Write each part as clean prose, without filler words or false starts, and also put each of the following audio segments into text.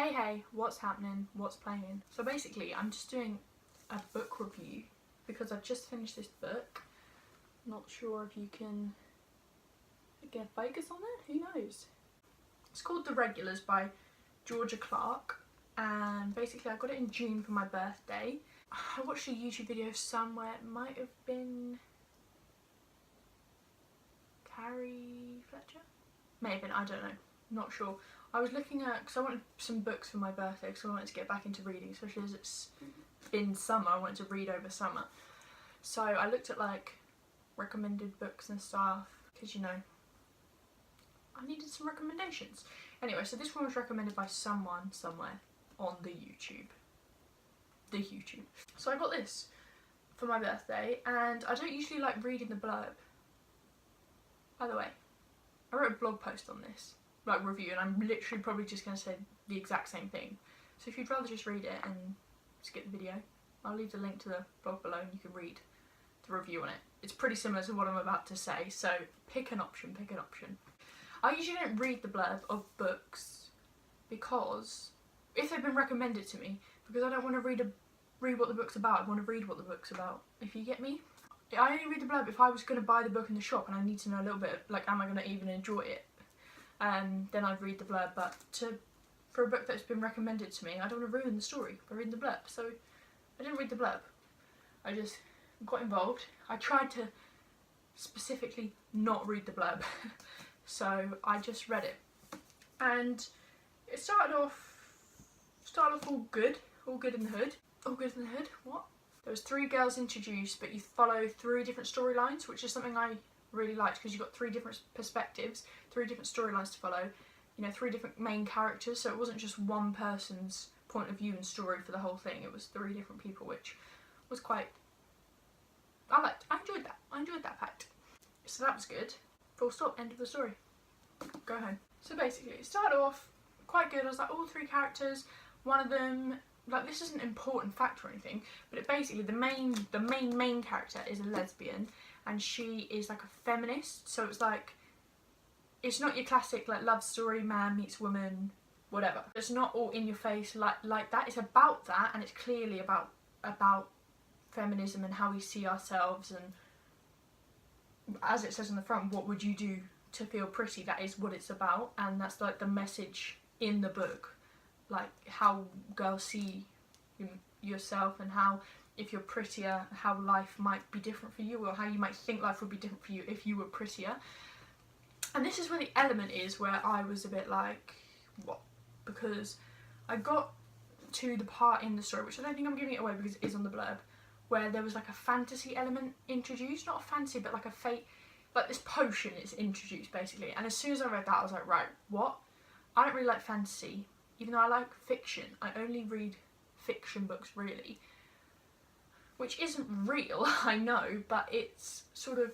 Hey, what's happening? What's playing? So basically, I'm just doing a book review because I've just finished this book. Not sure if you can get focus on it, who knows? It's called The Regulars by Georgia Clarke, and basically I got it in June for my birthday. I watched a YouTube video somewhere, it might have been Carrie Fletcher? May have been, I don't know, not sure. I was looking at, because I wanted some books for my birthday because I wanted to get back into reading, especially as it's been summer, I wanted to read over summer. So I looked at like recommended books and stuff, because you know, I needed some recommendations. Anyway, so this one was recommended by someone somewhere on the YouTube. So I got this for my birthday, and I don't usually like reading the blurb. By the way, I wrote a blog post on this, like review, and I'm literally probably just going to say the exact same thing. So if you'd rather just read it and skip the video, I'll leave the link to the blog below and you can read the review on it. It's pretty similar to what I'm about to say, so pick an option, pick an option. I usually don't read the blurb of books because, if they've been recommended to me, because I don't want to read what the book's about, I want to read what the book's about, if you get me. I only read the blurb if I was going to buy the book in the shop and I need to know a little bit, like, am I going to even enjoy it? Then I'd read the blurb, but for a book that's been recommended to me, I don't want to ruin the story by reading the blurb, so I didn't read the blurb. I just got involved. I tried to specifically not read the blurb, so I just read it. And it started off all good in the hood. All good in the hood? What? There was 3 girls introduced, but you follow 3 different storylines, which is something I really liked because you've got 3 different perspectives, 3 different storylines to follow, you know, 3 different main characters, so it wasn't just one person's point of view and story for the whole thing, it was 3 different people, which was quite, I enjoyed that fact. So that was good. Full stop, end of the story. Go home. So basically, it started off quite good. I was like, all 3 characters, one of them, like, this isn't an important fact or anything, but it basically, the main character is a lesbian, and she is like a feminist, so it's like, it's not your classic like love story, man meets woman, whatever. It's not all in your face like that. It's about that, and it's clearly about feminism and how we see ourselves, and as it says on the front, what would you do to feel pretty? That is what it's about, and that's like the message in the book, like how girls see yourself, and how if you're prettier, how life might be different for you, or how you might think life would be different for you if you were prettier. And this is where the element is where I was a bit like, what? Because I got to the part in the story, which I don't think I'm giving it away because it is on the blurb, where there was like a fantasy element introduced. Not a fantasy, but like a fate, like this potion is introduced basically. And as soon as I read that, I was like, right, what? I don't really like fantasy, even though I like fiction. I only read fiction books really, which isn't real, I know, but it's sort of,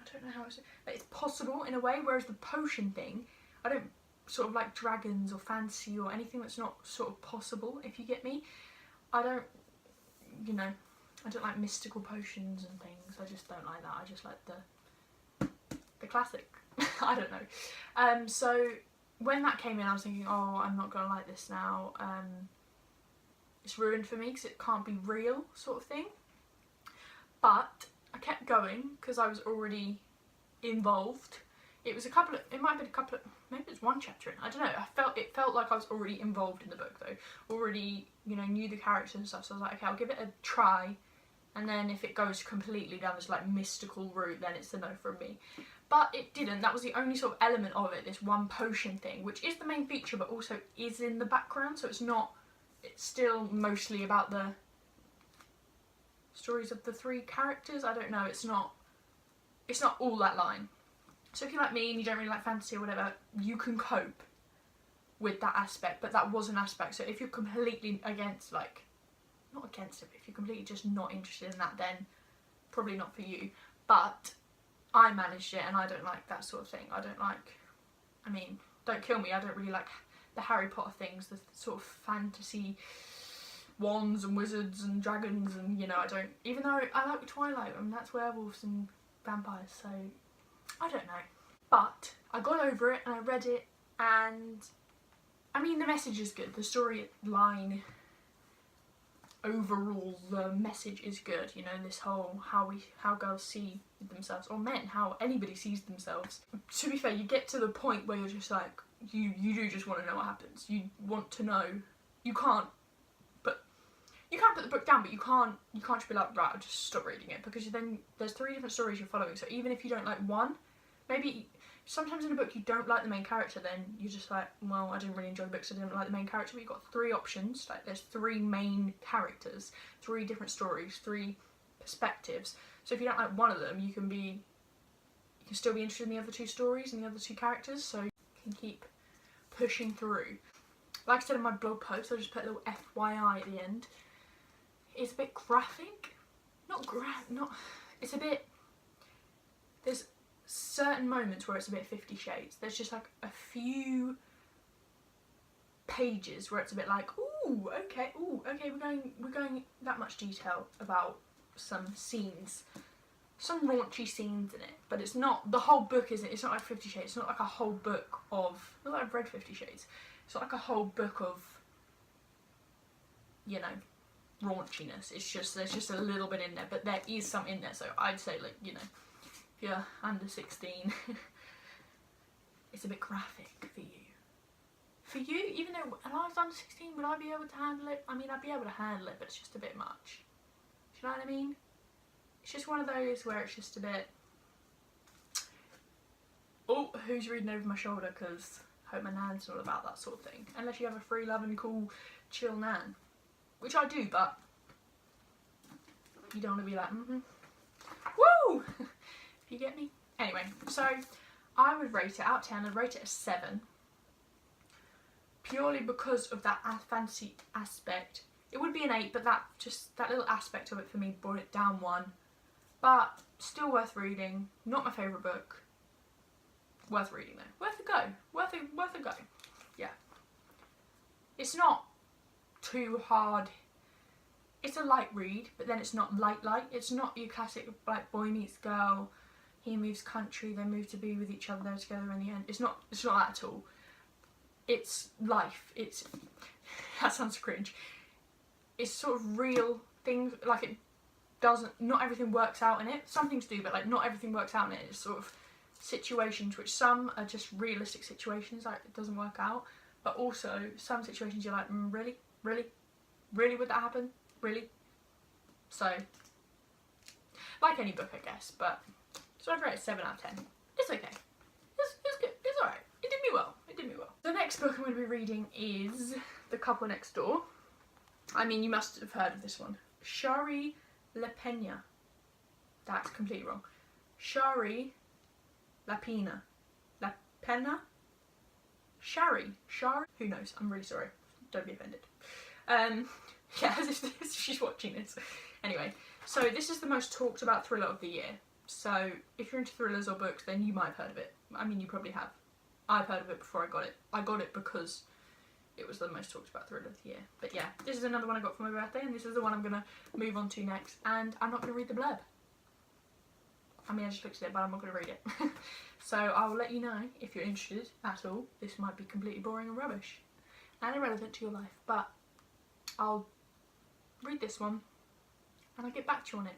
I don't know how it's possible in a way, whereas the potion thing, I don't sort of like dragons or fantasy or anything that's not sort of possible, if you get me. I don't, you know, I don't like mystical potions and things, I just don't like that, I just like the classic, I don't know. So when that came in, I was thinking, oh, I'm not gonna like this now, it's ruined for me because it can't be real, sort of thing. But I kept going because I was already involved. It was it might have been a couple of, maybe it's 1 chapter in, I don't know. It felt like I was already involved in the book though. Already, you know, knew the characters and stuff, so I was like, okay, I'll give it a try. And then if it goes completely down this like mystical route, then it's a no from me. But it didn't. That was the only sort of element of it, this one potion thing, which is the main feature but also is in the background, so it's still mostly about the stories of the 3 characters. I don't know, it's not all that line. So if you're like me and you don't really like fantasy or whatever, you can cope with that aspect, but that was an aspect. So if you're completely against, like, not against it, but if you're completely just not interested in that, then probably not for you. But I managed it, and I don't like that sort of thing. I don't like, I mean, don't kill me, I don't really like the Harry Potter things, the sort of fantasy wands and wizards and dragons, and you know, I don't, even though I like Twilight, and that's werewolves and vampires, so I don't know. But I got over it and I read it, and I mean, the message is good. The storyline overall, the message is good. You know, this whole how girls see themselves, or men, how anybody sees themselves. To be fair, you get to the point where you're just like, you do just want to know what happens. You want to know. You can't put the book down, but you can't just be like, right, I'll just stop reading it, because then there's 3 different stories you're following. So even if you don't like one, maybe sometimes in a book you don't like the main character, then you're just like, well, I didn't really enjoy the book, so I didn't like the main character. But you've got 3 options. Like, there's 3 main characters, 3 different stories, 3 perspectives. So if you don't like one of them, you can still be interested in the other 2 stories and the other 2 characters. So you can keep pushing through. Like I said in my blog post, I just put a little FYI at the end. It's a bit graphic. It's a bit, there's certain moments where it's a bit 50 Shades. There's just like a few pages where it's a bit like, okay, we're going that much detail about some scenes, some raunchy scenes in it. But it's not, the whole book isn't, it's not like 50 Shades. It's not like a whole book of, not that I've read 50 Shades. It's not like a whole book of, you know, raunchiness. It's just, there's just a little bit in there, but there is some in there. So I'd say, like, you know, if you're under 16, it's a bit graphic for you. For you, even though when I was under 16, would I be able to handle it? I mean, I'd be able to handle it, but it's just a bit much. Do you know what I mean? It's just one of those where it's just a bit, oh, who's reading over my shoulder, because I hope my nan's not about that sort of thing. Unless you have a free, loving, cool, chill nan. Which I do, but you don't want to be like, woo! If you get me? Anyway, so I would rate it out of 10. I'd rate it a 7. Purely because of that fantasy aspect. It would be an 8, but that little aspect of it for me brought it down 1. But still worth reading. Not my favourite book. Worth reading though. Worth a go. Worth a go. Yeah. It's not too hard. It's a light read, but then it's not light. It's not your classic like boy meets girl, he moves country, they move to be with each other, they're together in the end. It's not that at all. It's life. It's that sounds cringe. It's sort of real things, like it doesn't, not everything works out in it. Some things do, but like not everything works out in it. It's sort of situations which some are just realistic situations, like it doesn't work out, but also some situations you're like, really would that happen? Really? So, like any book, I guess, but, so I'd rate it 7 out of 10. It's okay. It's good. It's alright. It did me well. The next book I'm going to be reading is The Couple Next Door. I mean, you must have heard of this one. Shari LaPena. That's completely wrong. Shari LaPena. LaPena? Shari? Who knows? I'm really sorry. Don't be offended. Yeah, as if she's watching this. Anyway, so this is the most talked about thriller of the year. So if you're into thrillers or books, then you might have heard of it. I mean, you probably have. I've heard of it before I got it. I got it because it was the most talked about thriller of the year. But yeah, this is another one I got for my birthday, and this is the one I'm going to move on to next. And I'm not going to read the blurb. I mean, I just looked at it, but I'm not going to read it. So I will let you know if you're interested at all. This might be completely boring and rubbish and irrelevant to your life, but I'll read this one and I'll get back to you on it.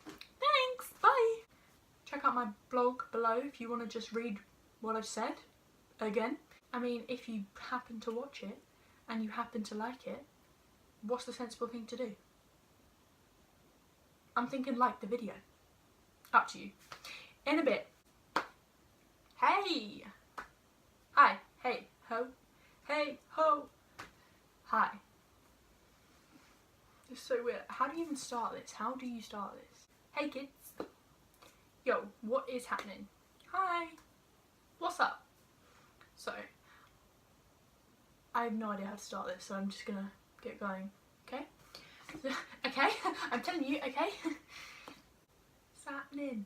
Thanks, bye! Check out my blog below if you want to just read what I've said again. I mean, if you happen to watch it and you happen to like it, what's the sensible thing to do? I'm thinking like the video. Up to you. In a bit. Hey! Hi. Hey. Ho. Hey. Ho. Hi. It's so weird. How do you even start this? How do you start this? Hey kids. Yo, what is happening? Hi. What's up? So, I have no idea how to start this, so I'm just gonna get going. Okay? Okay? I'm telling you, okay? What's happening?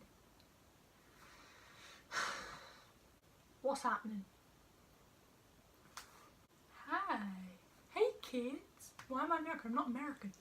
What's happening? Hi. Hey kids. Why am I American? I'm not American.